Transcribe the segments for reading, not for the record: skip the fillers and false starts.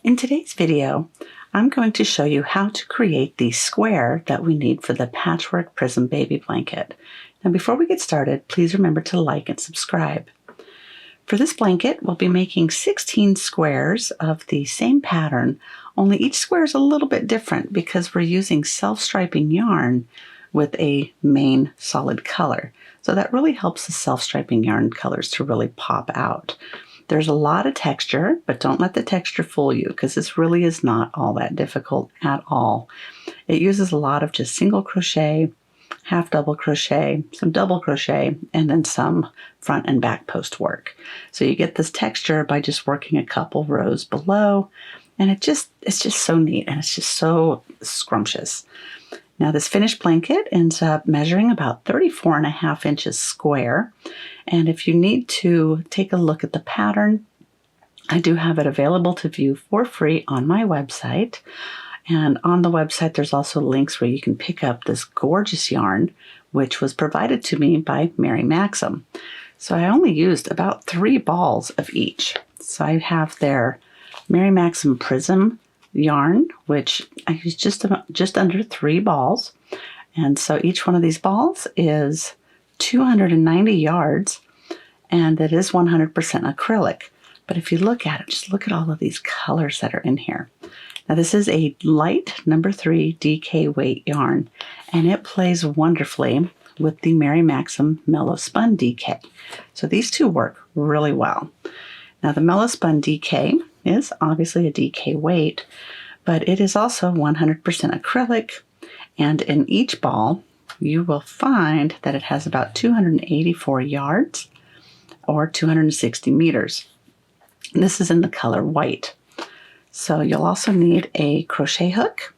In today's video, I'm going to show you how to create the square that we need for the Patchwork Prism baby blanket. Now before we get started, please remember to like and subscribe. For this blanket, we'll be making 16 squares of the same pattern, only each square is a little bit different because we're using self-striping yarn with a main solid color. So that really helps the self-striping yarn colors to really pop out. There's a lot of texture, but don't let the texture fool you because this really is not all that difficult at all. It uses a lot of just single crochet, half double crochet, some double crochet, and then some front and back post work. So you get this texture by just working a couple rows below, and it's just so neat and it's just so scrumptious. Now this finished blanket ends up measuring about 34.5 inches square. And if you need to take a look at the pattern, I do have it available to view for free on my website. And on the website, there's also links where you can pick up this gorgeous yarn, which was provided to me by Mary Maxim. So I only used about 3 balls of each. So I have their Mary Maxim Prism yarn, which I used just under 3 balls. And so each one of these balls is 290 yards, and it is 100% acrylic. But if you look at it, just look at all of these colors that are in here. Now this is a light number 3 DK weight yarn, and it plays wonderfully with the Mary Maxim Mellow Spun DK. So these two work really well. Now the Mellow Spun DK is obviously a DK weight, but it is also 100% acrylic, and in each ball you will find that it has about 284 yards or 260 meters. And this is in the color white. So you'll also need a crochet hook,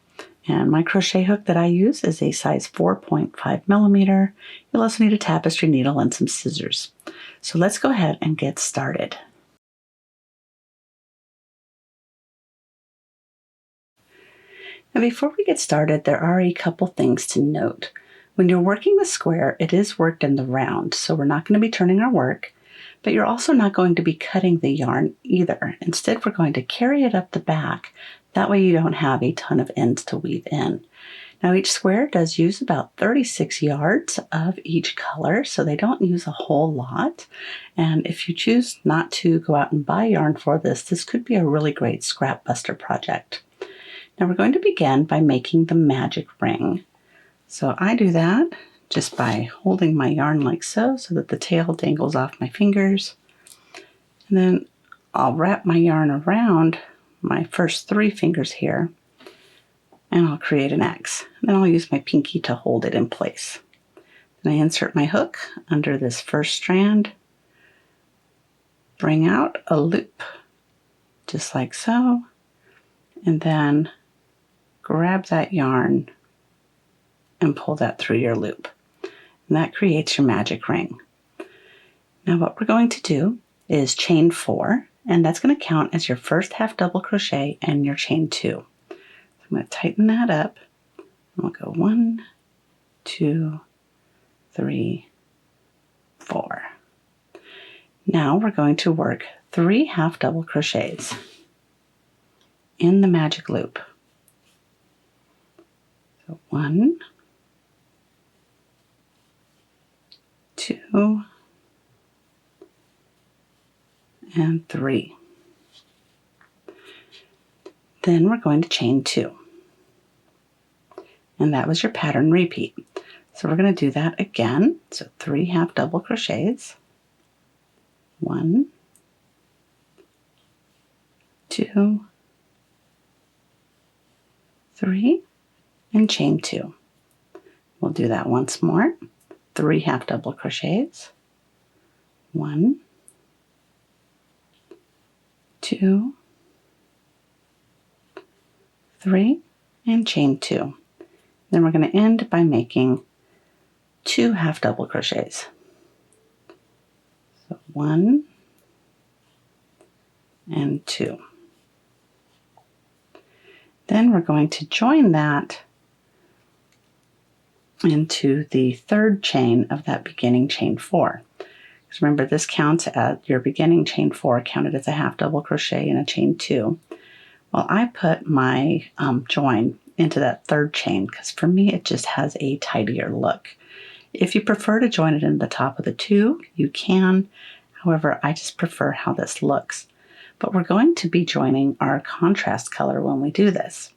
and my crochet hook that I use is a size 4.5 millimeter. You'll also need a tapestry needle and some scissors. So let's go ahead and get started. Now before we get started, there are a couple things to note. When you're working the square, it is worked in the round, so we're not going to be turning our work, but you're also not going to be cutting the yarn either. Instead, we're going to carry it up the back. That way you don't have a ton of ends to weave in. Now each square does use about 36 yards of each color, so they don't use a whole lot. And if you choose not to go out and buy yarn for this, this could be a really great scrap buster project. Now we're going to begin by making the magic ring. So I do that just by holding my yarn like so that the tail dangles off my fingers. And then I'll wrap my yarn around my first 3 fingers here, and I'll create an X. And then I'll use my pinky to hold it in place. Then I insert my hook under this first strand, bring out a loop, just like so, and then grab that yarn and pull that through your loop. And that creates your magic ring. Now what we're going to do is chain 4, and that's going to count as your first half double crochet and your chain 2. So I'm going to tighten that up, and we'll go 1, 2, 3, 4. Now we're going to work 3 half double crochets in the magic loop. So 1, 2, and 3. Then we're going to chain 2. And that was your pattern repeat. So we're going to do that again. So 3 half double crochets. 1, 2, 3, and chain 2. We'll do that once more. 3 half double crochets. 1, 2, 3, and chain 2. Then we're going to end by making 2 half double crochets. So 1 and 2. Then we're going to join that into the third chain of that beginning chain 4. Because remember, this counts at your beginning chain 4 counted as a half double crochet and a chain 2. Well, I put my join into that third chain because for me it just has a tidier look. If you prefer to join it in the top of the two, you can. However, I just prefer how this looks. But we're going to be joining our contrast color when we do this.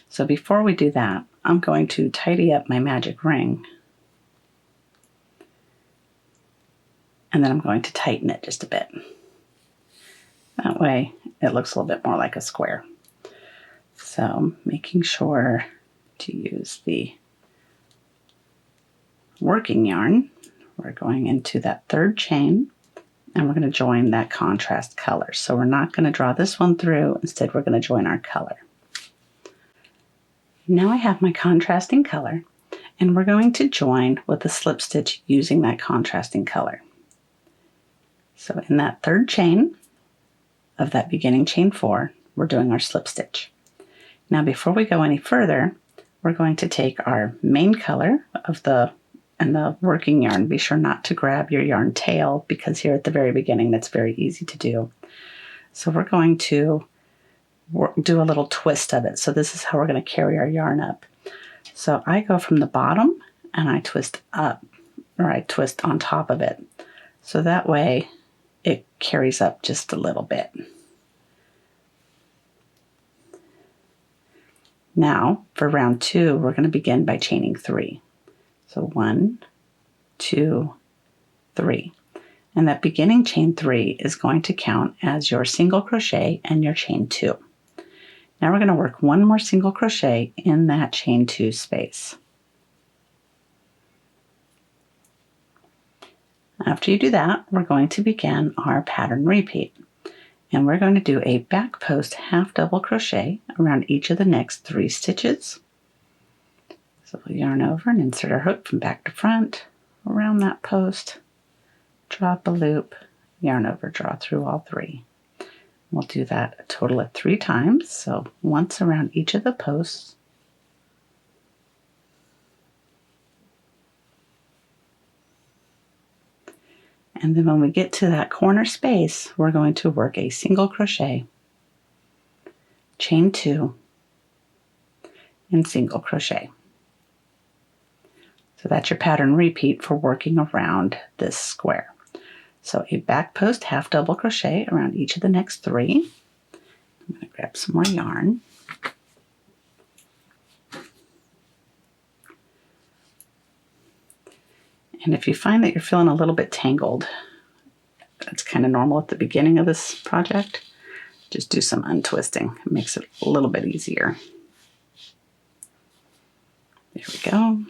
So before we do that, I'm going to tidy up my magic ring. And then I'm going to tighten it just a bit. That way it looks a little bit more like a square. So making sure to use the working yarn, we're going into that third chain and we're going to join that contrast color. So we're not going to draw this one through, instead we're going to join our color. Now I have my contrasting color and we're going to join with a slip stitch using that contrasting color. So in that third chain of that beginning chain 4, we're doing our slip stitch. Now before we go any further, we're going to take our main color of the working yarn. Be sure not to grab your yarn tail because here at the very beginning that's very easy to do. So we're going to do a little twist of it. So this is how we're going to carry our yarn up. So I go from the bottom and I twist up, or I twist on top of it. So that way it carries up just a little bit. Now for round 2, we're going to begin by chaining 3. So 1, 2, 3. And that beginning chain 3 is going to count as your single crochet and your chain 2. Now we're going to work one more single crochet in that chain 2 space. After you do that, we're going to begin our pattern repeat. And we're going to do a back post half double crochet around each of the next 3 stitches. So we'll yarn over and insert our hook from back to front, around that post, drop a loop, yarn over, draw through all 3. We'll do that a total of 3 times, so once around each of the posts. And then when we get to that corner space, we're going to work a single crochet, chain 2, and single crochet. So that's your pattern repeat for working around this square. So a back post half double crochet around each of the next 3. I'm going to grab some more yarn. And if you find that you're feeling a little bit tangled, that's kind of normal at the beginning of this project, just do some untwisting. It makes it a little bit easier. There we go.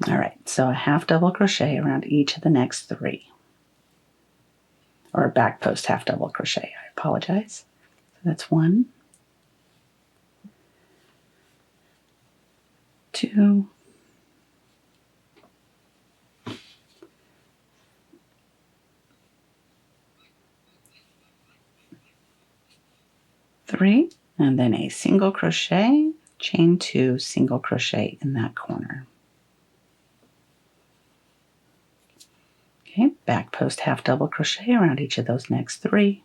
All right, so a half double crochet around each of the next 3. Or a back post half double crochet, I apologize. So that's 1, 2, 3, and then a single crochet, chain 2, single crochet in that corner. Okay, back post half double crochet around each of those next 3.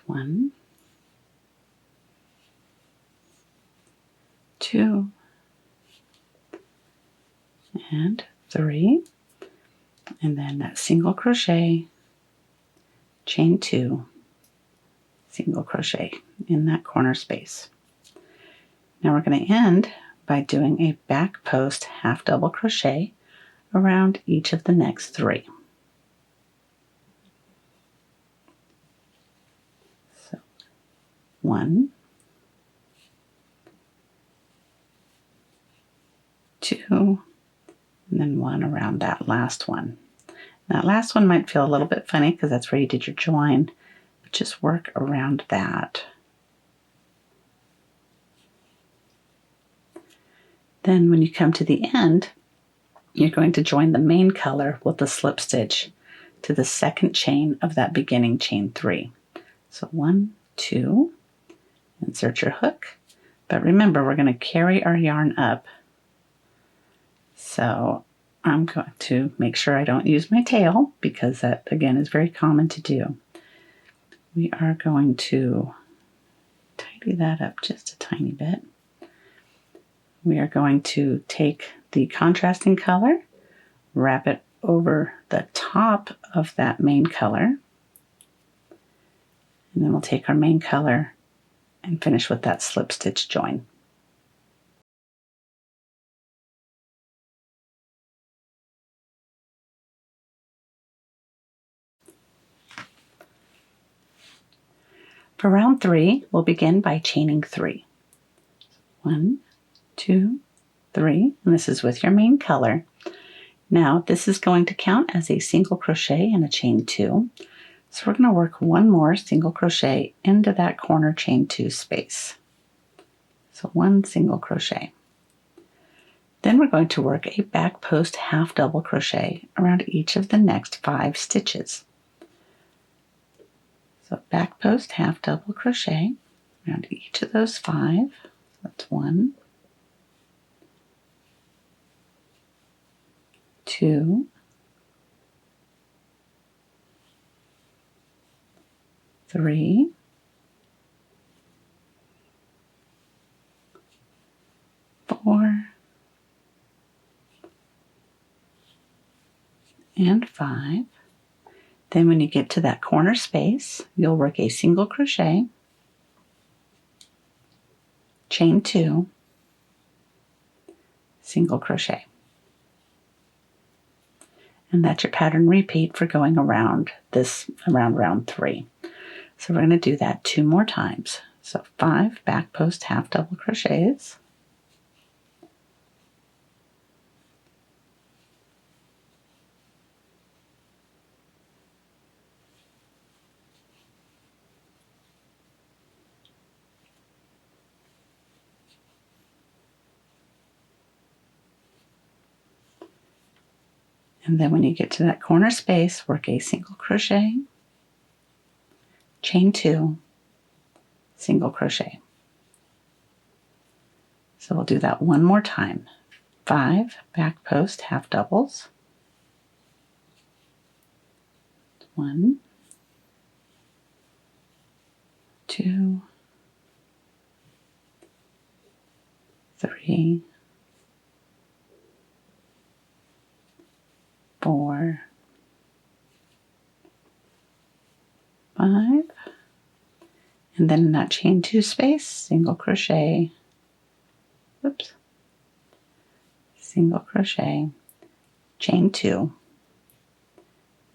1, 2, and 3, and then that single crochet, chain 2, single crochet in that corner space. Now we're going to end by doing a back post half double crochet around each of the next 3. So 1, 2, and then 1 around that last one. That last one might feel a little bit funny because that's where you did your join, but just work around that. Then when you come to the end, you're going to join the main color with the slip stitch to the second chain of that beginning chain 3. So 1, 2, insert your hook, but remember we're going to carry our yarn up. So I'm going to make sure I don't use my tail because that, again, is very common to do. We are going to tidy that up just a tiny bit. We are going to take the contrasting color, wrap it over the top of that main color, and then we'll take our main color and finish with that slip stitch join. For round 3, we'll begin by chaining 3. 1, 2, 3, and this is with your main color. Now this is going to count as a single crochet and a chain 2. So we're going to work one more single crochet into that corner chain 2 space. So 1 single crochet. Then we're going to work a back post half double crochet around each of the next 5 stitches. So back post half double crochet around each of those 5. That's 1, 2, 3, 4, and 5. Then when you get to that corner space, you'll work a single crochet, chain 2, single crochet. And that's your pattern repeat for going around round 3. So we're going to do that 2 more times. So 5 back post half double crochets, and then when you get to that corner space, work a single crochet, chain 2, single crochet. So we'll do that one more time. 5 back post half doubles, 1, 2, 3, 4, 5, and then in that chain 2 space, single crochet, single crochet, chain 2,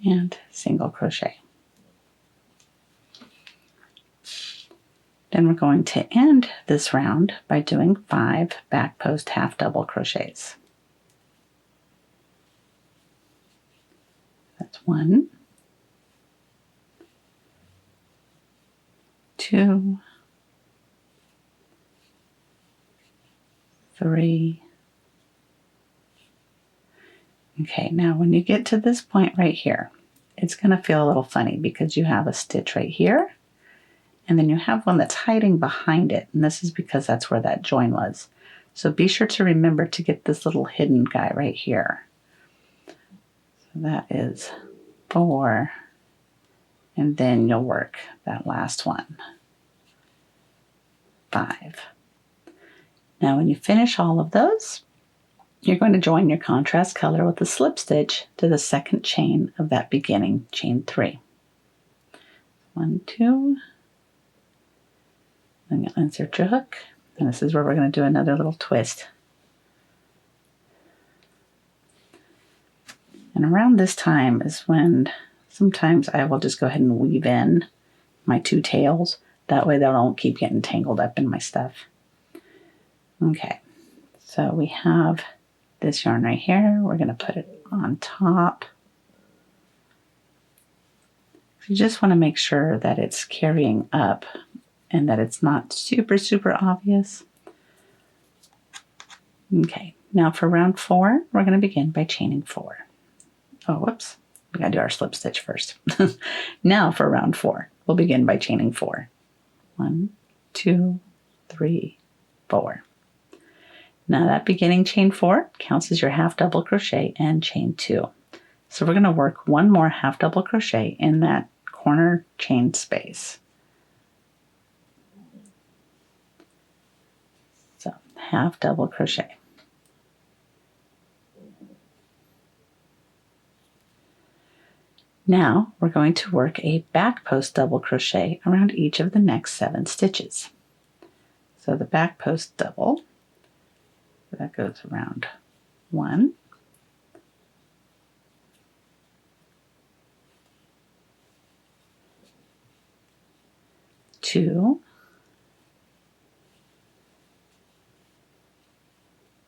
and single crochet. Then we're going to end this round by doing 5 back post half double crochets. That's 1, 2, 3. Okay, now when you get to this point right here, it's going to feel a little funny because you have a stitch right here, and then you have one that's hiding behind it, and this is because that's where that join was. So be sure to remember to get this little hidden guy right here. So that is 4, and then you'll work that last one, 5. Now when you finish all of those, you're going to join your contrast color with a slip stitch to the second chain of that beginning chain 3. 1, 2, then you'll insert your hook, and this is where we're going to do another little twist. And around this time is when sometimes I will just go ahead and weave in my 2 tails. That way they don't keep getting tangled up in my stuff. Okay, so we have this yarn right here. We're going to put it on top. You just want to make sure that it's carrying up and that it's not super, super obvious. Okay, now for round 4, we're going to begin by chaining 4. Oh, whoops. We got to do our slip stitch first. Now for round 4, we'll begin by chaining 4. 1, 2, 3, 4. Now that beginning chain 4 counts as your half double crochet and chain 2. So we're going to work one more half double crochet in that corner chain space. So half double crochet. Now we're going to work a back post double crochet around each of the next 7 stitches. So the back post double, that goes around 1, 2,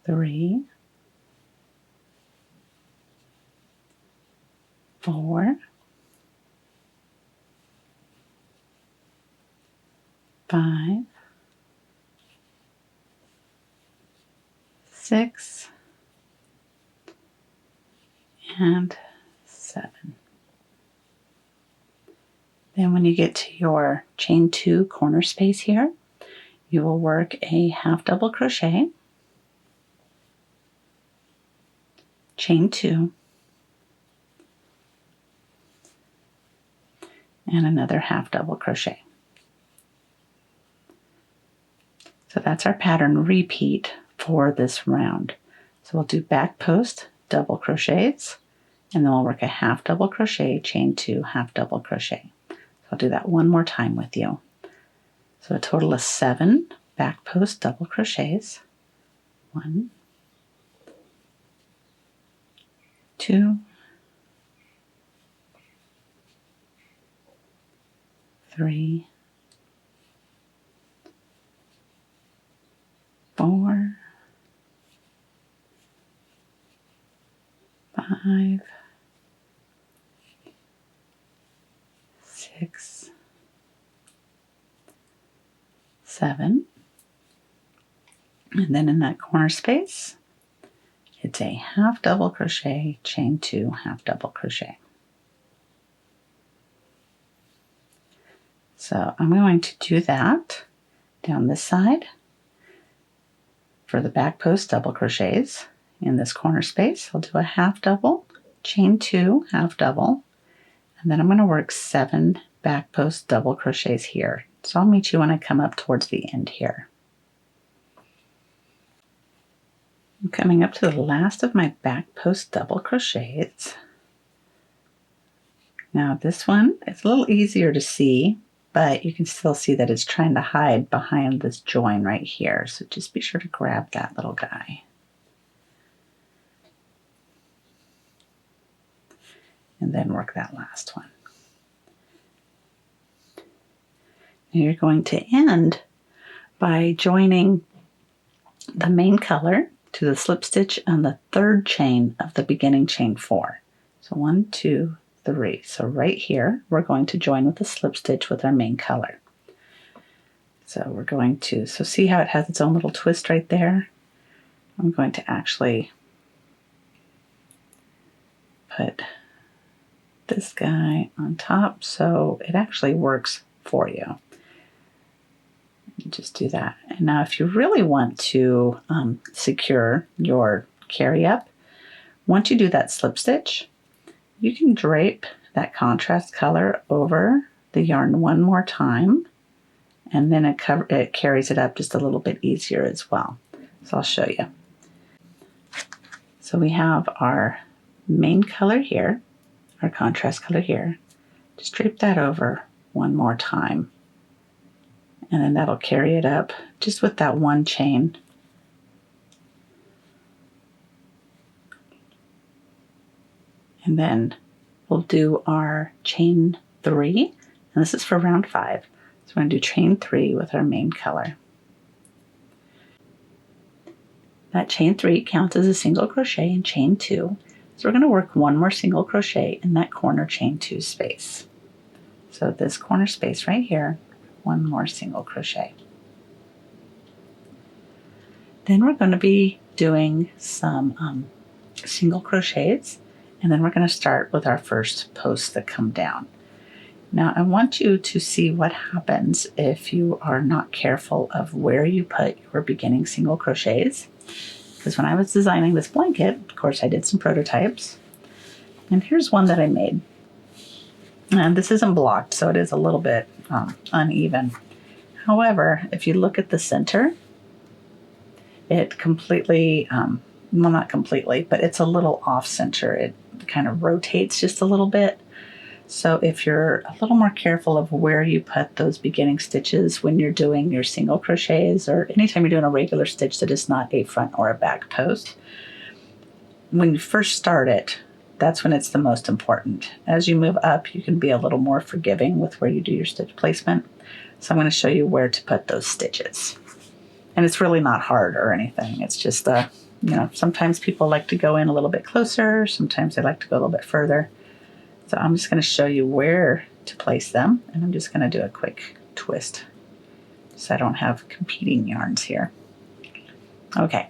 3, 4, 5, 6, and 7. Then when you get to your chain 2 corner space here, you will work a half double crochet, chain 2, and another half double crochet. So that's our pattern repeat for this round. So we'll do back post double crochets, and then we'll work a half double crochet, chain 2, half double crochet. So I'll do that one more time with you. So a total of 7 back post double crochets. 1, 2, 3, 4, 5, 6, 7, and then in that corner space, it's a half double crochet, chain 2, half double crochet. So I'm going to do that down this side for the back post double crochets. In this corner space, I'll do a half double, chain 2, half double, and then I'm going to work 7 back post double crochets here. So I'll meet you when I come up towards the end here. I'm coming up to the last of my back post double crochets. Now this one is a little easier to see, but you can still see that it's trying to hide behind this join right here. So just be sure to grab that little guy. And then work that last one. Now you're going to end by joining the main color to the slip stitch on the 3rd chain of the beginning chain 4. So 1, 2, 3. So right here, we're going to join with a slip stitch with our main color. So we're going to, so see how it has its own little twist right there? I'm going to actually put this guy on top so it actually works for you. Just do that. And now if you really want to secure your carry up, once you do that slip stitch, you can drape that contrast color over the yarn one more time, and then it carries it up just a little bit easier as well. So I'll show you. So we have our main color here, our contrast color here. Just drape that over one more time, and then that'll carry it up just with that one chain. And then we'll do our chain 3, and this is for round 5. So we're going to do chain 3 with our main color. That chain 3 counts as a single crochet in chain 2. So we're going to work one more single crochet in that corner chain 2 space. So this corner space right here, one more single crochet. Then we're going to be doing some single crochets, and then we're going to start with our first posts that come down. Now I want you to see what happens if you are not careful of where you put your beginning single crochets. Because when I was designing this blanket, of course I did some prototypes. And here's one that I made. And this isn't blocked, so it is a little bit uneven. However, if you look at the center, it completely, well, not completely, but it's a little off center. It kind of rotates just a little bit. So if you're a little more careful of where you put those beginning stitches when you're doing your single crochets, or anytime you're doing a regular stitch that is not a front or a back post, when you first start it, that's when it's the most important. As you move up, you can be a little more forgiving with where you do your stitch placement. So I'm going to show you where to put those stitches. And it's really not hard or anything. It's just, sometimes people like to go in a little bit closer. Sometimes they like to go a little bit further. So I'm just going to show you where to place them. And I'm just going to do a quick twist so I don't have competing yarns here. Okay.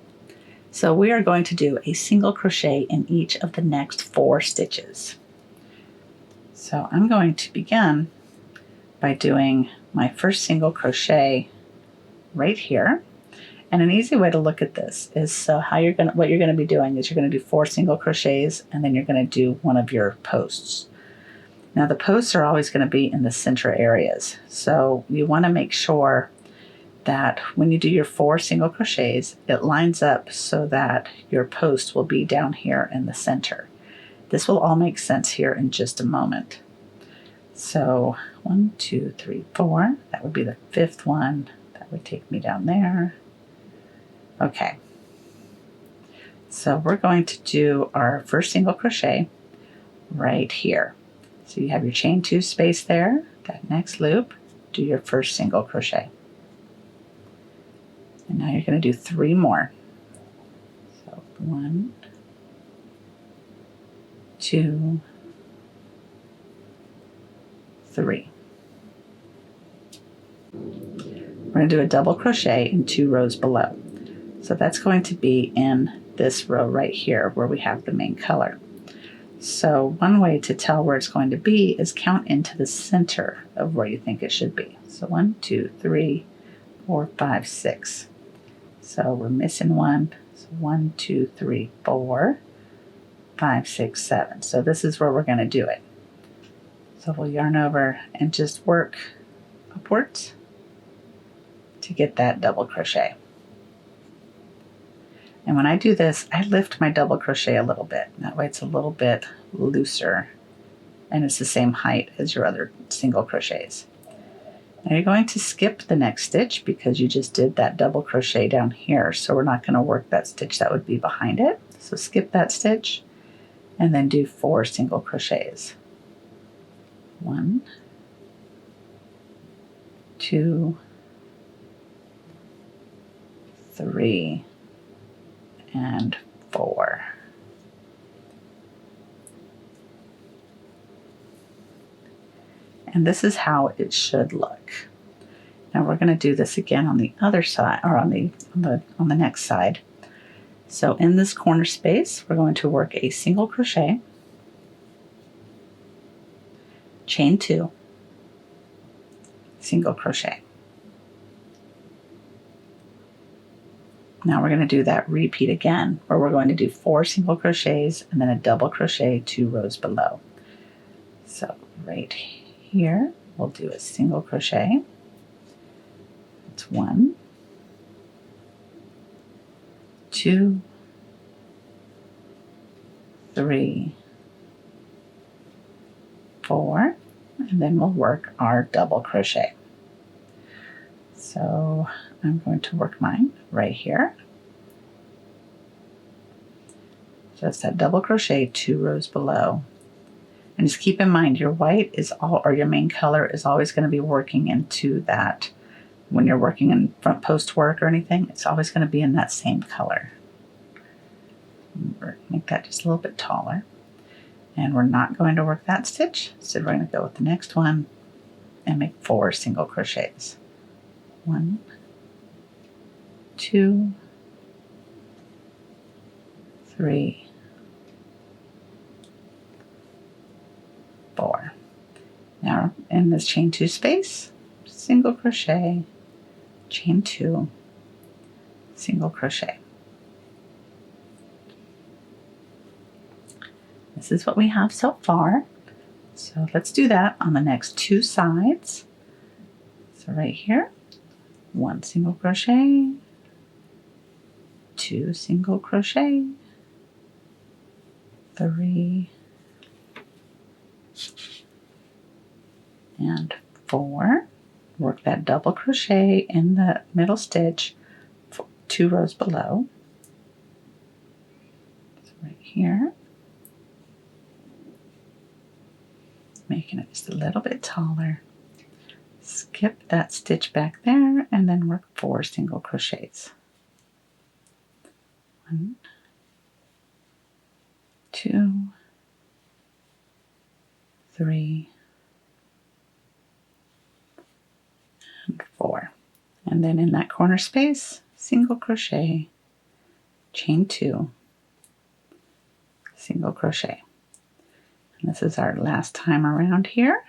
So we are going to do a single crochet in each of the next 4 stitches. So I'm going to begin by doing my first single crochet right here. And an easy way to look at this is what you're going to be doing is you're going to do 4 single crochets, and then you're going to do one of your posts. Now the posts are always going to be in the center areas. So you want to make sure that when you do your 4 single crochets, it lines up so that your post will be down here in the center. This will all make sense here in just a moment. So 1, 2, 3, 4, that would be the 5th one. That would take me down there. Okay. So we're going to do our first single crochet right here. So you have your chain 2 space there. That next loop, do your first single crochet. And now you're going to do 3 more. So 1, 2, 3. We're going to do a double crochet in 2 rows below. So that's going to be in this row right here where we have the main color. So one way to tell where it's going to be is count into the center of where you think it should be. So 1, 2, 3, 4, 5, 6. So we're missing 1. So 1, 2, 3, 4, 5, 6, 7. So this is where we're going to do it. So we'll yarn over and just work upwards to get that double crochet. And when I do this, I lift my double crochet a little bit. That way it's a little bit looser and it's the same height as your other single crochets. Now you're going to skip the next stitch because you just did that double crochet down here. So we're not going to work that stitch that would be behind it. So skip that stitch and then do 4 single crochets. 1, 2, 3, and 4. And this is how it should look. Now we're going to do this again on the other side, or on the next side. So in this corner space, we're going to work a single crochet, chain 2, single crochet. Now we're going to do that repeat again, where we're going to do 4 single crochets and then a double crochet 2 rows below. So right here, we'll do a single crochet. It's 1, 2, 3, 4, and then we'll work our double crochet. So I'm going to work mine right here. So it's that double crochet 2 rows below. And just keep in mind your white is or your main color is always going to be working into that. When you're working in front post work or anything, it's always going to be in that same color. Make that just a little bit taller. And we're not going to work that stitch, so we're going to go with the next one and make 4 single crochets. 1, 2, 3, 4. Now in this chain 2 space, single crochet, chain 2, single crochet. This is what we have so far. So let's do that on the next 2 sides. So right here, 1 single crochet, 2 single crochet, 3, and 4. Work that double crochet in the middle stitch 2 rows below. So right here, making it just a little bit taller. Skip that stitch back there and then work 4 single crochets. 1, 2, 3, and 4. And then in that corner space, single crochet, chain 2, single crochet. And this is our last time around here.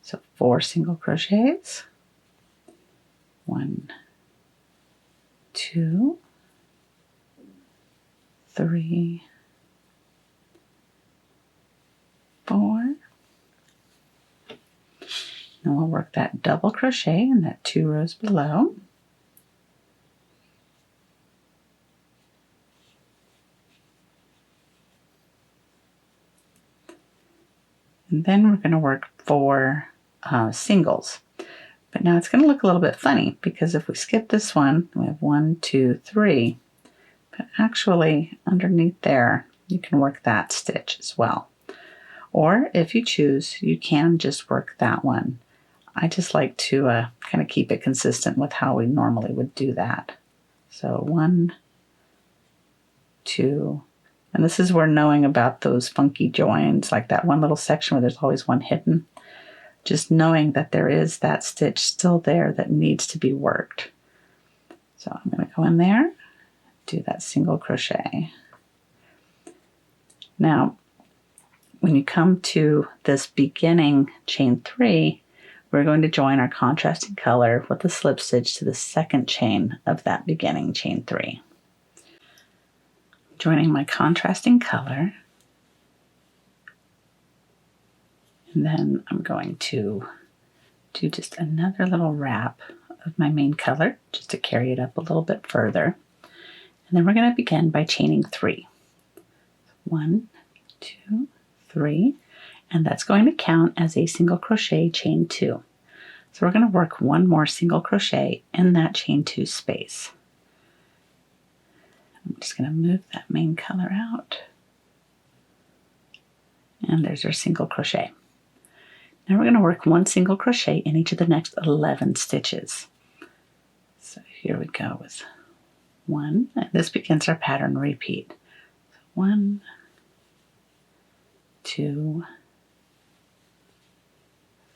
So 4 single crochets. 1, 2, 3, 4. And we'll work that double crochet in that 2 rows below. And then we're going to work 4 singles. But now it's going to look a little bit funny because if we skip this one, we have 1, 2, 3. But actually underneath there, you can work that stitch as well. Or if you choose, you can just work that one. I just like to kind of keep it consistent with how we normally would do that. So 1, 2, and this is where knowing about those funky joins, like that one little section where there's always one hidden, just knowing that there is that stitch still there that needs to be worked. So I'm going to go in there, do that single crochet. Now, when you come to this beginning chain 3, we're going to join our contrasting color with a slip stitch to the second chain of that beginning chain 3. Joining my contrasting color, and then I'm going to do just another little wrap of my main color just to carry it up a little bit further. And then we're going to begin by chaining 3. 1, 2, 3, and that's going to count as a single crochet chain 2. So we're going to work 1 more single crochet in that chain 2 space. I'm just going to move that main color out. And there's our single crochet. Now we're going to work 1 single crochet in each of the next 11 stitches. So here we go with 1, and this begins our pattern repeat. So 1, 2,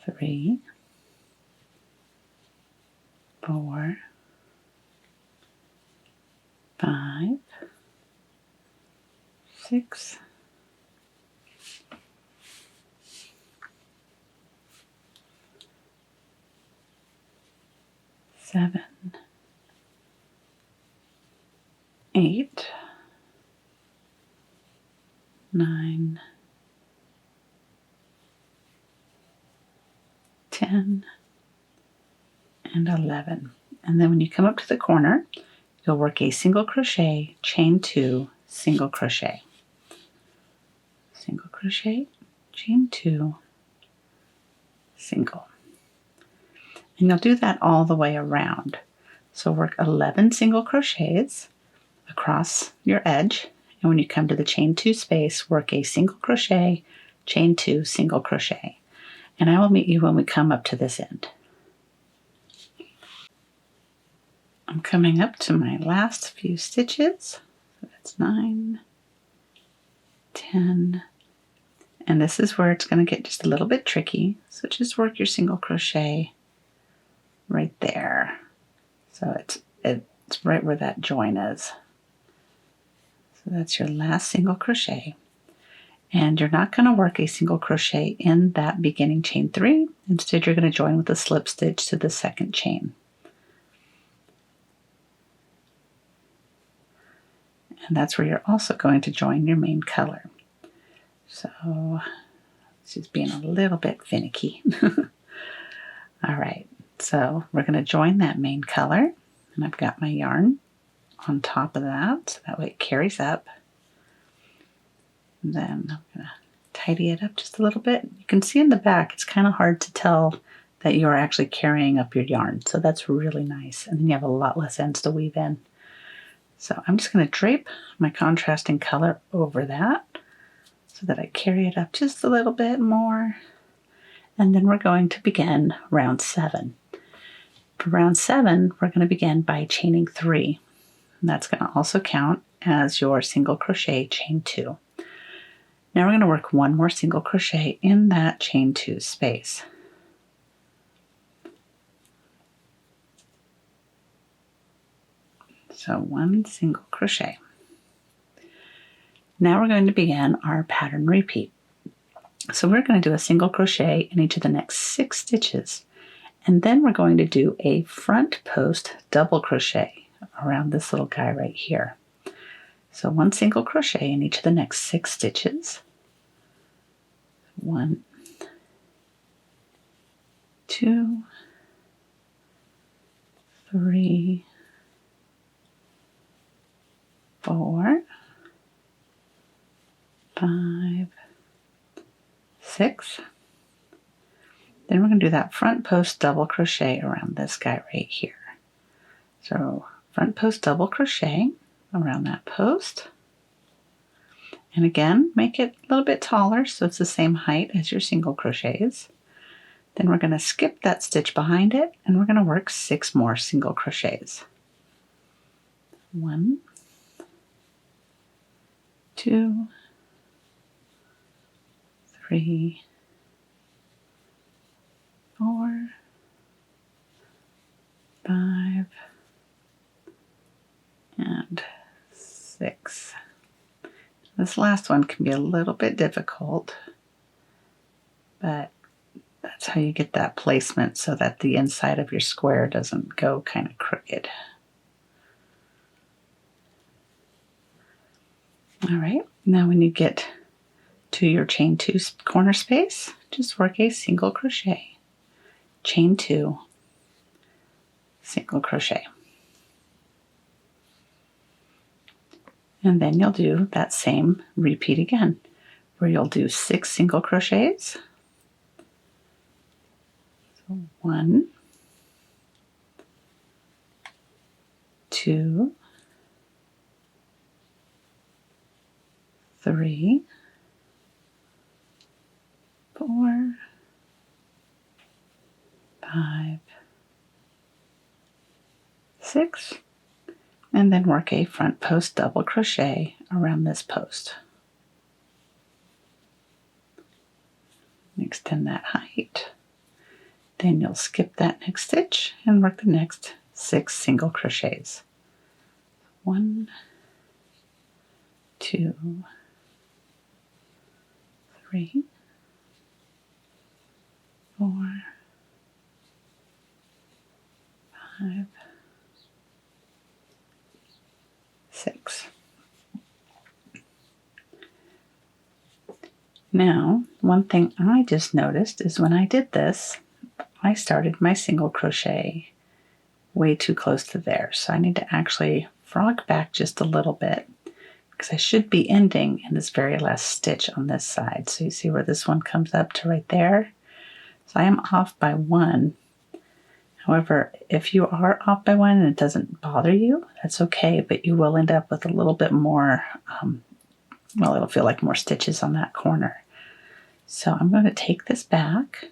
3, 4, 5, 6, 7, 8, 9, 10, and 11. And then when you come up to the corner, you'll work a single crochet, chain 2, single crochet. Single crochet, chain 2, single. And you'll do that all the way around. So work 11 single crochets across your edge, and when you come to the chain 2 space, work a single crochet, chain 2, single crochet. And I will meet you when we come up to this end. I'm coming up to my last few stitches. So that's 9, 10, and this is where it's going to get just a little bit tricky. So just work your single crochet right there. So it's right where that join is. So that's your last single crochet. And you're not going to work a single crochet in that beginning chain 3. Instead, you're going to join with a slip stitch to the second chain. And that's where you're also going to join your main color. So she's being a little bit finicky. All right, so we're going to join that main color, and I've got my yarn on top of that, so that way it carries up. And then I'm going to tidy it up just a little bit. You can see in the back, it's kind of hard to tell that you're actually carrying up your yarn, so that's really nice. And then you have a lot less ends to weave in. So I'm just going to drape my contrasting color over that so that I carry it up just a little bit more. And then we're going to begin round 7. For round 7, we're going to begin by chaining 3. And that's going to also count as your single crochet chain 2. Now we're going to work one more single crochet in that chain 2 space. So 1 single crochet. Now we're going to begin our pattern repeat. So we're going to do a single crochet in each of the next 6 stitches, and then we're going to do a front post double crochet around this little guy right here. So 1 single crochet in each of the next 6 stitches. 1, 2, 3, 4, 5, 6. Then we're going to do that front post double crochet around this guy right here. So front post double crochet around that post. And again, make it a little bit taller so it's the same height as your single crochets. Then we're going to skip that stitch behind it, and we're going to work 6 more single crochets. 1, 2, 3, 4, 5, and 6. This last one can be a little bit difficult, but that's how you get that placement so that the inside of your square doesn't go kind of crooked. All right, now when you get to your chain 2 corner space, just work a single crochet, chain 2, single crochet. And then you'll do that same repeat again, where you'll do 6 single crochets. So 1, 2, 3, 4, 5, 6, and then work a front post double crochet around this post. Extend that height. Then you'll skip that next stitch and work the next 6 single crochets. 1, 2, 3, 4, 5, 6. Now, one thing I just noticed is when I did this, I started my single crochet way too close to there. So I need to actually frog back just a little bit because I should be ending in this very last stitch on this side. So you see where this one comes up to right there? So I am off by 1. However, if you are off by 1 and it doesn't bother you, that's okay, but you will end up with a little bit more, well, it'll feel like more stitches on that corner. So I'm going to take this back.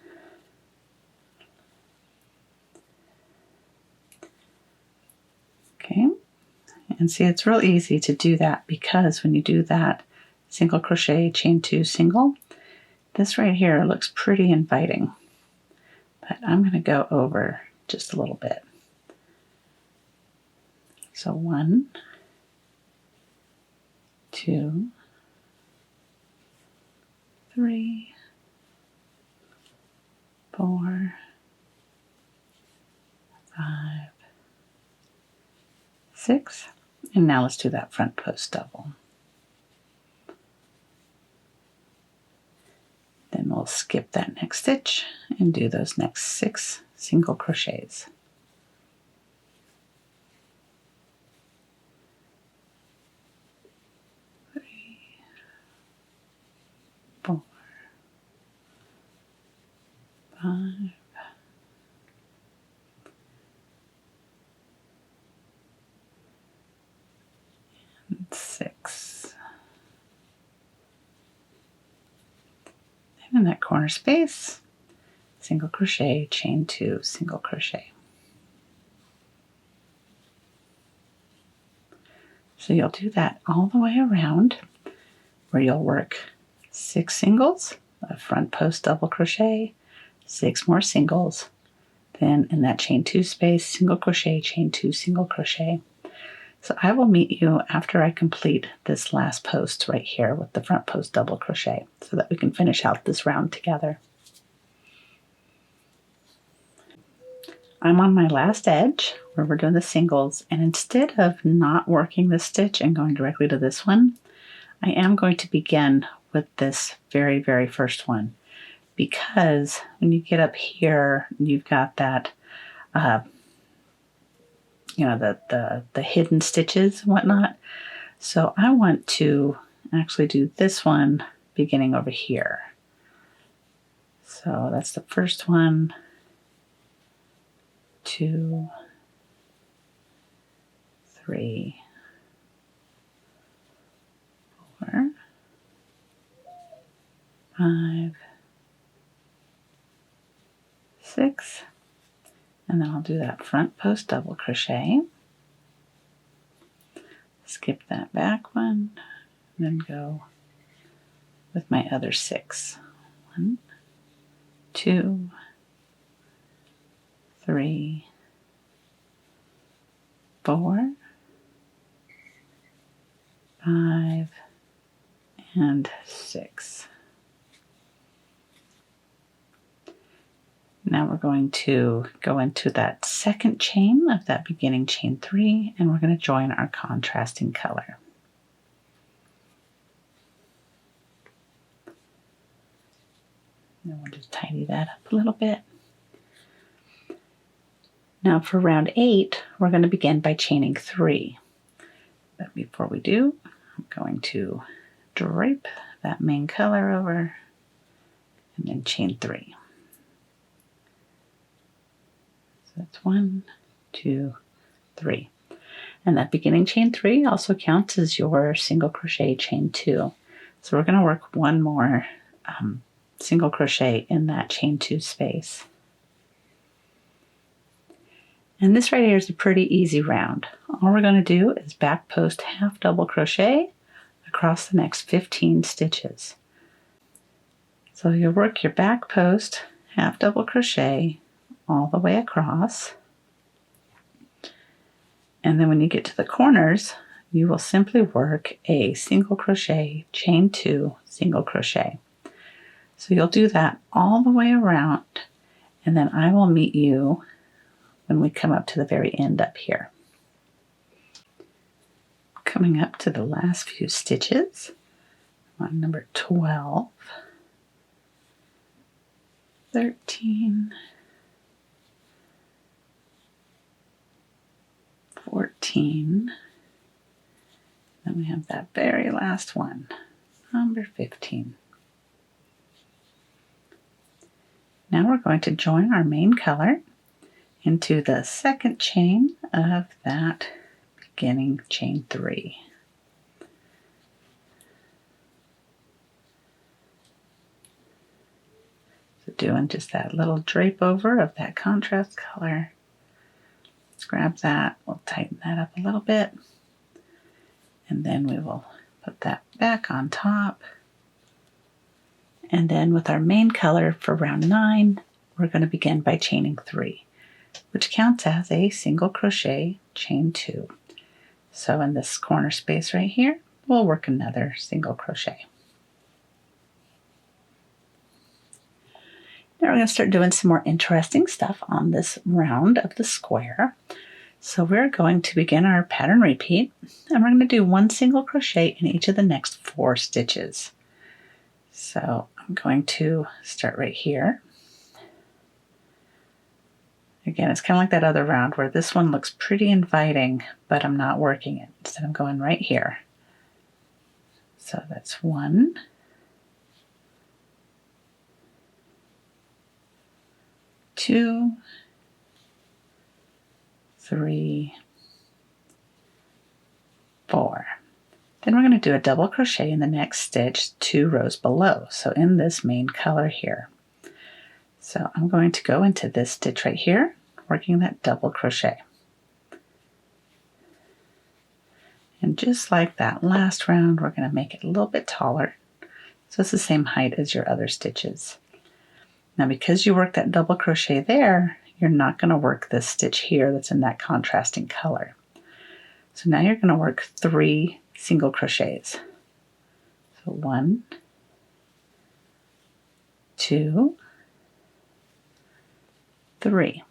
Okay, and see, it's real easy to do that because when you do that single crochet, chain 2 single, this right here looks pretty inviting. But I'm going to go over just a little bit. So 1, 2, 3, 4, 5, 6, and now let's do that front post double. we'll skip that next stitch and do those next 6 single crochets. 3, 4, 5, and 6. And in that corner space, single crochet, chain 2, single crochet. So you'll do that all the way around, where you'll work 6 singles, a front post double crochet, 6 more singles, then in that chain 2 space, single crochet, chain 2, single crochet. So I will meet you after I complete this last post right here with the front post double crochet so that we can finish out this round together. I'm on my last edge where we're doing the singles, and instead of not working this stitch and going directly to this one, I am going to begin with this very, very first one, because when you get up here, you've got that the hidden stitches and whatnot. So I want to actually do this one beginning over here. So that's the first one, 2, 3, 4, 5, 6, and then I'll do that front post double crochet, skip that back one, and then go with my other 6. 1, 2, 3, 4, 5, and 6. Now we're going to go into that second chain of that beginning chain 3, and we're going to join our contrasting color. And we'll just tidy that up a little bit. Now for round 8, we're going to begin by chaining 3. But before we do, I'm going to drape that main color over and then chain 3. So that's 1, 2, 3. And that beginning chain 3 also counts as your single crochet chain 2. So we're going to work one more single crochet in that chain 2 space. And this right here is a pretty easy round. All we're going to do is back post half double crochet across the next 15 stitches. So you'll work your back post half double crochet all the way across, and then when you get to the corners, you will simply work a single crochet, chain 2, single crochet. So you'll do that all the way around, and then I will meet you when we come up to the very end up here. Coming up to the last few stitches on number 12, 13, 14, then we have that very last one, number 15. Now we're going to join our main color into the second chain of that beginning chain 3. So doing just that little drape over of that contrast color. Let's grab that, we'll tighten that up a little bit, and then we will put that back on top. And then with our main color for round 9, we're going to begin by chaining 3, which counts as a single crochet, chain 2. So in this corner space right here, we'll work another single crochet. Now we're going to start doing some more interesting stuff on this round of the square. So we're going to begin our pattern repeat, and we're going to do 1 single crochet in each of the next 4 stitches. So I'm going to start right here. Again, it's kind of like that other round where this one looks pretty inviting, but I'm not working it. Instead, I'm going right here. So that's 1, 2, 3, 4. Then we're going to do a double crochet in the next stitch 2 rows below. So in this main color here. So I'm going to go into this stitch right here, working that double crochet. And just like that last round, we're going to make it a little bit taller. So it's the same height as your other stitches. Now because you work that double crochet there, you're not going to work this stitch here that's in that contrasting color. So now you're going to work 3 single crochets. So 1, 2, 3.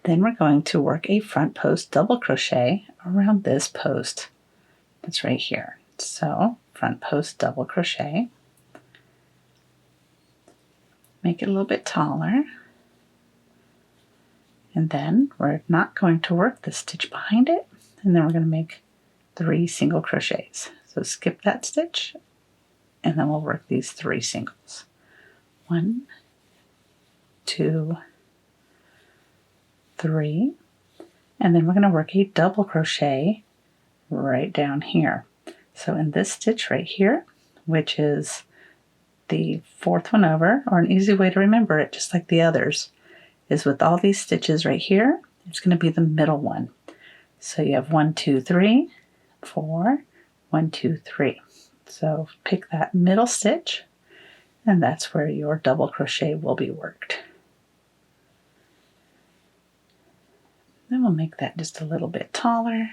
Then we're going to work a front post double crochet around this post that's right here. So front post double crochet, make it a little bit taller, and then we're not going to work the stitch behind it, and then we're going to make 3 single crochets. So skip that stitch, and then we'll work these 3 singles. 1, 2, 3, and then we're going to work a double crochet right down here. So in this stitch right here, which is the 4th one over, or an easy way to remember it, just like the others, is with all these stitches right here, it's going to be the middle one. So you have 1, 2, 3, 4, 1, 2, 3. So pick that middle stitch, and that's where your double crochet will be worked. Then we'll make that just a little bit taller.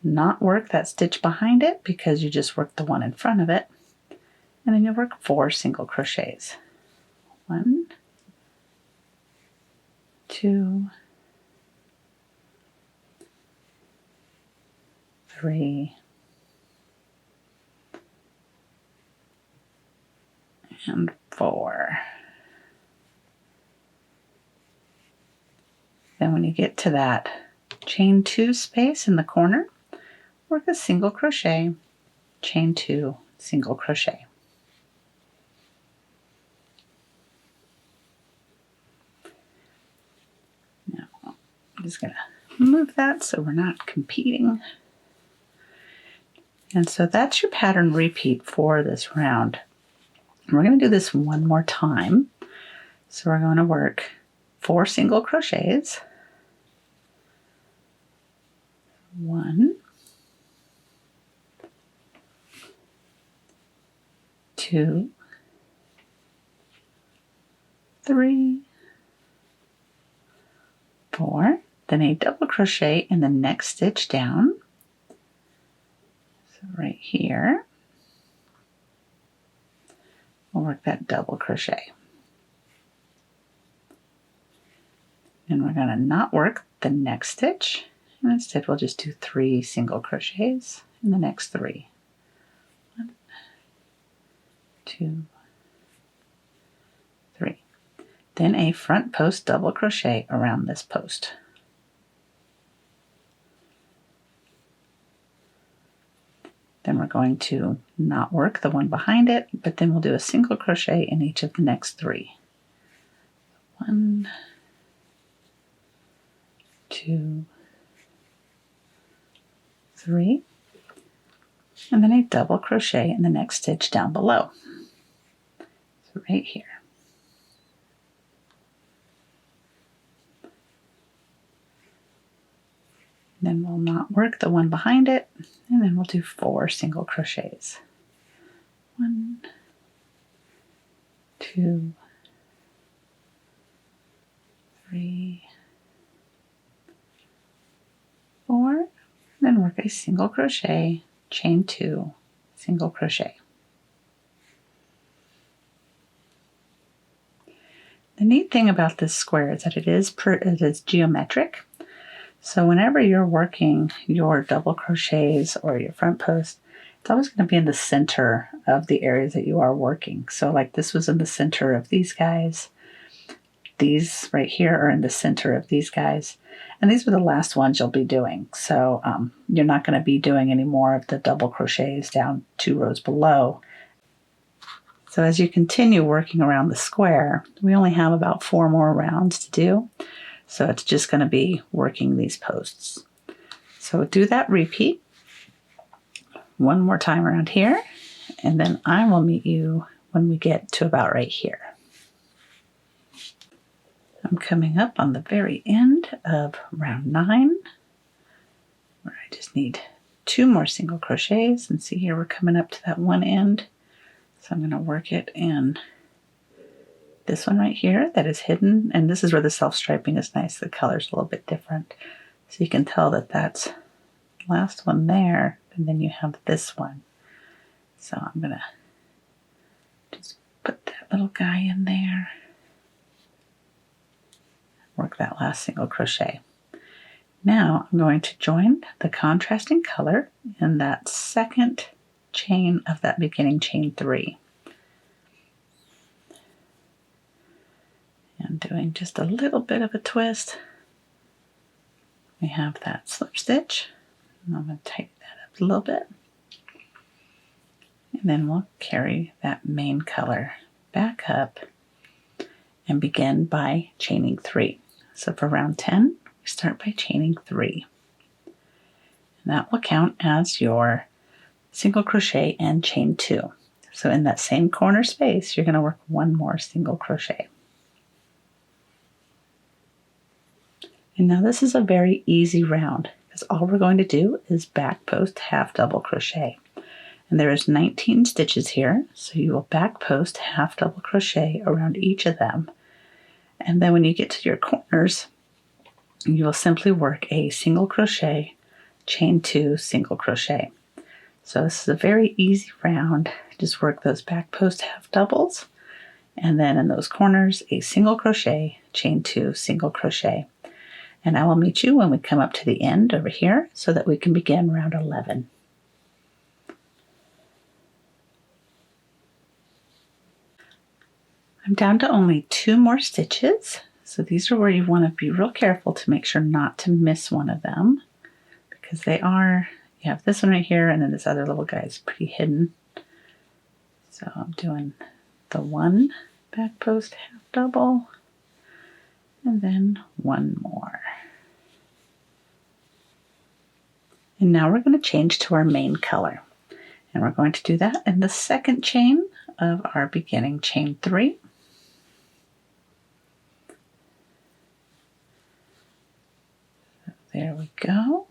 Not work that stitch behind it because you just worked the one in front of it. And then you'll work 4 single crochets. 1, 2, 3, and 4. Then when you get to that chain 2 space in the corner, work a single crochet, chain 2, single crochet. Now I'm just going to move that so we're not competing. And so that's your pattern repeat for this round. We're going to do this one more time. So we're going to work 4 single crochets. 1, 2, 3, 4, then a double crochet in the next stitch down. So right here, we'll work that double crochet. And we're going to not work the next stitch, and instead we'll just do 3 single crochets in the next 3. 1, 2, 3. Then a front post double crochet around this post. Then we're going to not work the one behind it, but then we'll do a single crochet in each of the next 3. 1, 2, 3, and then a double crochet in the next stitch down below. So right here. Then we'll not work the one behind it, and then we'll do 4 single crochets. 1, 2, 3, 4, then work a single crochet, chain 2, single crochet. The neat thing about this square is that it is geometric. So whenever you're working your double crochets or your front post, it's always going to be in the center of the areas that you are working. So like this was in the center of these guys. These right here are in the center of these guys. And these were the last ones you'll be doing. So you're not going to be doing any more of the double crochets down 2 rows below. So as you continue working around the square, we only have about 4 more rounds to do. So it's just going to be working these posts. So do that repeat one more time around here, and then I will meet you when we get to about right here. I'm coming up on the very end of round 9, where I just need 2 more single crochets, and see here we're coming up to that one end. So I'm going to work it in this one right here that is hidden, and this is where the self-striping is nice. The color's a little bit different. So you can tell that that's the last one there, and then you have this one. So I'm going to just put that little guy in there. Work that last single crochet. Now I'm going to join the contrasting color in that second chain of that beginning chain 3. And doing just a little bit of a twist. We have that slip stitch. And I'm going to tighten that up a little bit. And then we'll carry that main color back up and begin by chaining 3. So for round 10, we start by chaining 3. And that will count as your single crochet and chain 2. So in that same corner space, you're going to work 1 more single crochet. And now this is a very easy round, because all we're going to do is back post half double crochet. And there is 19 stitches here, so you will back post half double crochet around each of them. And then when you get to your corners, you will simply work a single crochet, chain 2, single crochet. So this is a very easy round. Just work those back post half doubles, and then in those corners, a single crochet, chain 2, single crochet. And I will meet you when we come up to the end over here so that we can begin round 11. I'm down to only 2 more stitches. So these are where you want to be real careful to make sure not to miss one of them, because they are, you have this one right here, and then this other little guy is pretty hidden. So I'm doing the 1 back post half double, and then 1 more. And now we're going to change to our main color. And we're going to do that in the second chain of our beginning chain 3. So there we go.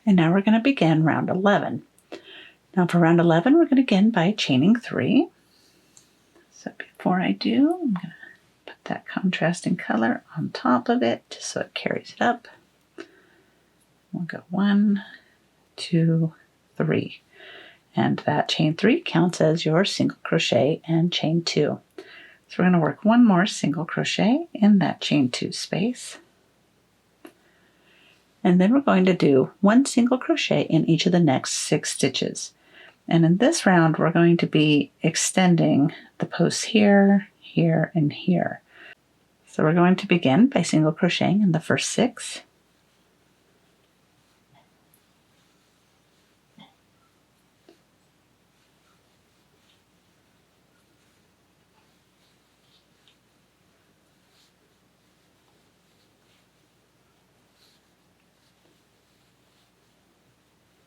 And now we're going to begin round 11. Now for round 11, we're going to begin by chaining 3. So before I do, I'm going to put that contrasting color on top of it just so it carries it up. We'll go 1, 2, 3. And that chain 3 counts as your single crochet and chain 2. So we're going to work 1 more single crochet in that chain 2 space. And then we're going to do 1 single crochet in each of the next 6 stitches. And in this round, we're going to be extending the posts here, here, and here. So we're going to begin by single crocheting in the first 6.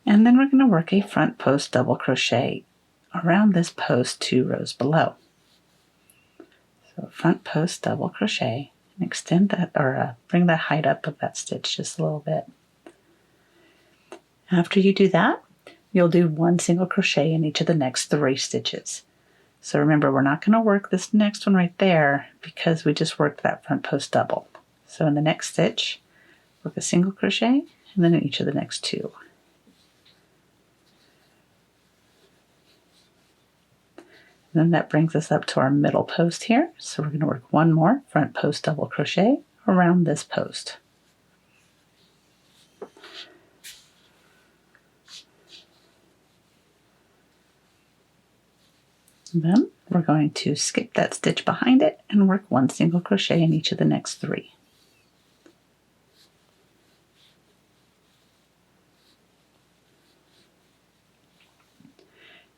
And then we're going to work a front post double crochet around this post 2 rows below. So front post double crochet and extend that, or bring the height up of that stitch just a little bit. After you do that, you'll do 1 single crochet in each of the next 3 stitches. So remember, we're not going to work this next one right there because we just worked that front post double. So in the next stitch, work a single crochet, and then in each of the next 2. Then that brings us up to our middle post here. So we're going to work 1 more front post double crochet around this post. Then we're going to skip that stitch behind it and work 1 single crochet in each of the next 3.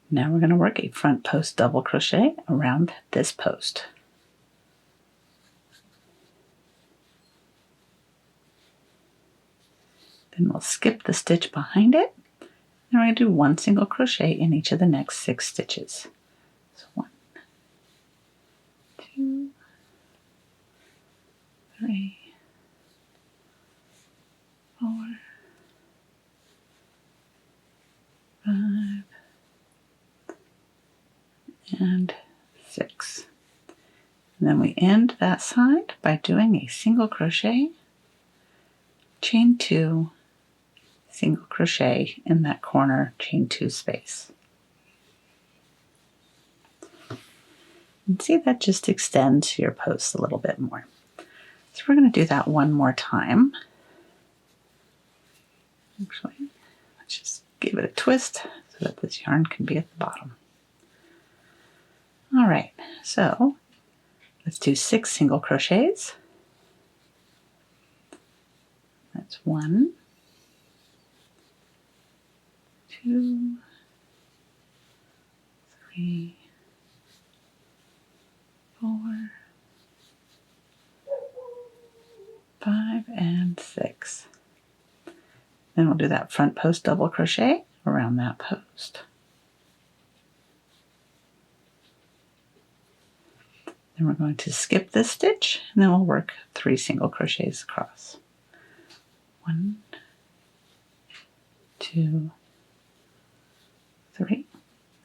Now we're going to work a front post double crochet around this post. Then we'll skip the stitch behind it, and we're going to do 1 single crochet in each of the next 6 stitches. So 1, 2, 3, 4, 5, and 6. And then we end that side by doing a single crochet, chain 2, single crochet in that corner chain 2 space. And see, that just extends your post a little bit more. So we're going to do that one more time. Actually, let's just give it a twist so that this yarn can be at the bottom. All right, so let's do 6 single crochets. That's 1, 2, 3, 4, 5, and 6. Then we'll do that front post double crochet around that post. Then we're going to skip this stitch, and then we'll work 3 single crochets across. 1, 2, 3,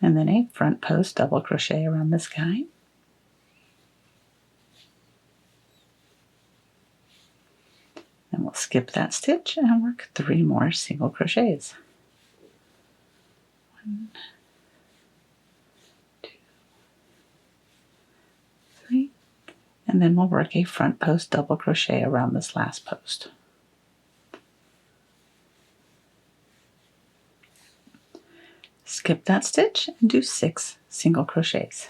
and then a front post double crochet around this guy. Then we'll skip that stitch and work 3 more single crochets. 1, 2, 3, and then we'll work a front post double crochet around this last post. Skip that stitch and do 6 single crochets.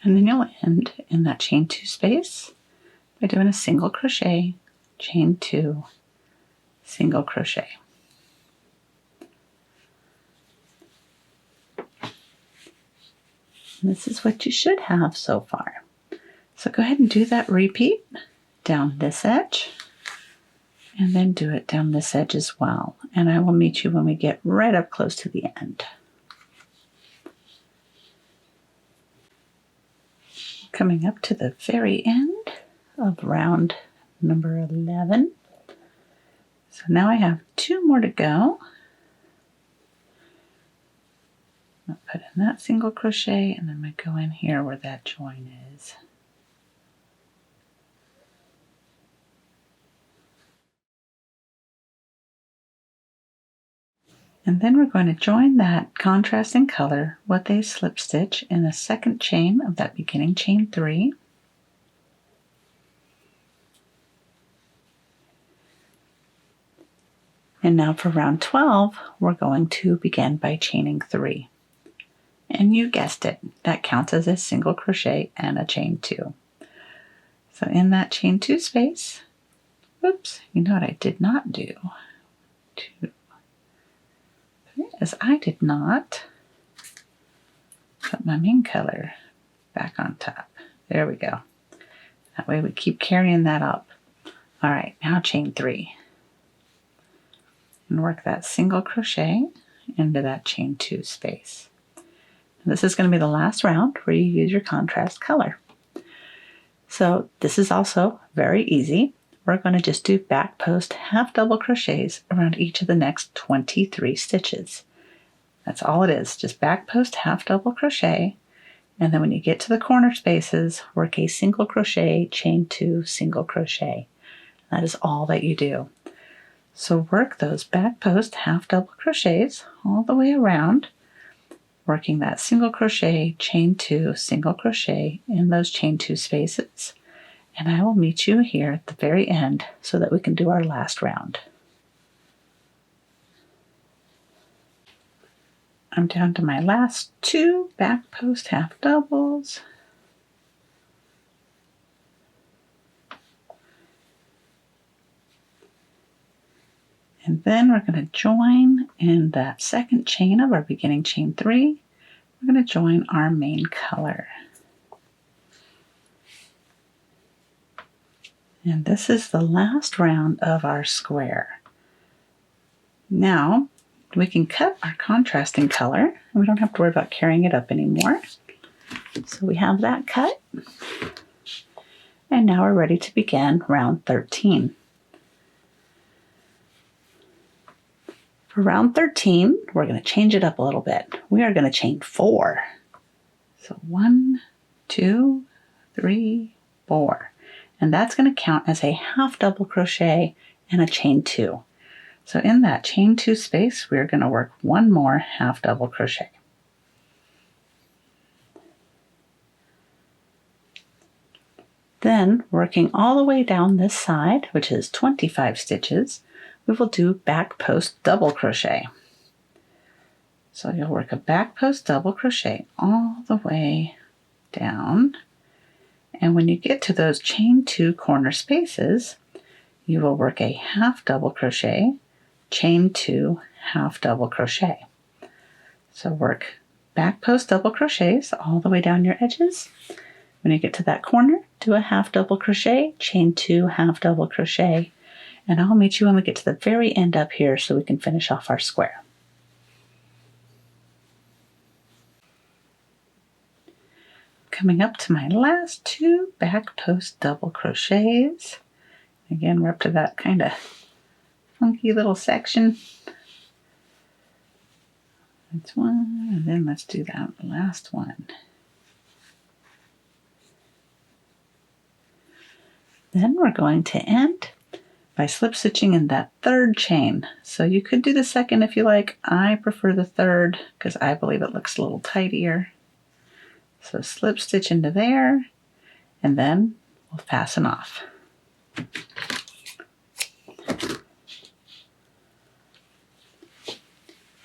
And then you'll end in that chain 2 space by doing a single crochet, chain 2, single crochet. And this is what you should have so far. So go ahead and do that repeat down this edge, and then do it down this edge as well. And I will meet you when we get right up close to the end. Coming up to the very end of round number 11. So now I have 2 more to go. I'll put in that single crochet, and then I go in here where that join is. And then we're going to join that contrasting color with a slip stitch in the second chain of that beginning chain 3. And now for round 12, we're going to begin by chaining 3. And you guessed it, that counts as a single crochet and a chain 2. So in that chain 2 space, oops, you know what I did not do? 2, is I did not put my main color back on top. There we go. That way we keep carrying that up. All right, now chain 3. And work that single crochet into that chain 2 space. And this is going to be the last round where you use your contrast color. So this is also very easy. We're going to just do back post half double crochets around each of the next 23 stitches. That's all it is, just back post half double crochet, and then when you get to the corner spaces, work a single crochet, chain 2, single crochet. That is all that you do. So work those back post half double crochets all the way around, working that single crochet, chain 2, single crochet in those chain 2 spaces. And I will meet you here at the very end so that we can do our last round. I'm down to my last 2 back post half doubles. And then we're going to join in that second chain of our beginning chain 3. We're going to join our main color. And this is the last round of our square. Now we can cut our contrasting color, and we don't have to worry about carrying it up anymore. So we have that cut. And now we're ready to begin round 13. For round 13, we're going to change it up a little bit. We are going to chain 4. So 1, 2, 3, 4. And that's going to count as a half double crochet and a chain 2. So in that chain 2 space, we're going to work 1 more half double crochet. Then, working all the way down this side, which is 25 stitches, we will do back post double crochet. So you'll work a back post double crochet all the way down. And when you get to those chain 2 corner spaces, you will work a half double crochet, chain 2, half double crochet. So work back post double crochets all the way down your edges. When you get to that corner, do a half double crochet, chain 2, half double crochet, and I'll meet you when we get to the very end up here so we can finish off our square. Coming up to my last 2 back post double crochets. Again, we're up to that kind of funky little section. That's one, and then let's do that last one. Then we're going to end by slip stitching in that 3rd chain. So you could do the 2nd if you like. I prefer the 3rd because I believe it looks a little tidier. So slip stitch into there, and then we'll fasten off.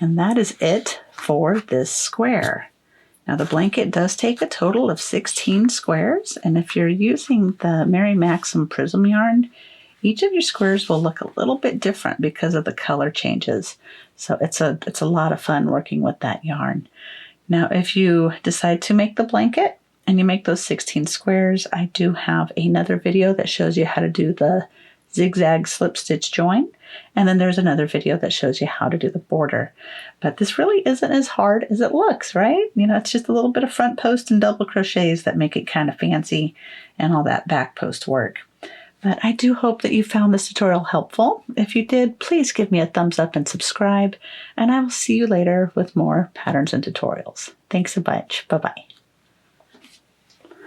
And that is it for this square. Now the blanket does take a total of 16 squares, and if you're using the Mary Maxim Prism yarn, each of your squares will look a little bit different because of the color changes. So it's a lot of fun working with that yarn. Now if you decide to make the blanket and you make those 16 squares, I do have another video that shows you how to do the zigzag slip stitch join, and then there's another video that shows you how to do the border. But this really isn't as hard as it looks, right? You know, it's just a little bit of front post and double crochets that make it kind of fancy and all that back post work. But I do hope that you found this tutorial helpful. If you did, please give me a thumbs up and subscribe, and I will see you later with more patterns and tutorials. Thanks a bunch. Bye-bye.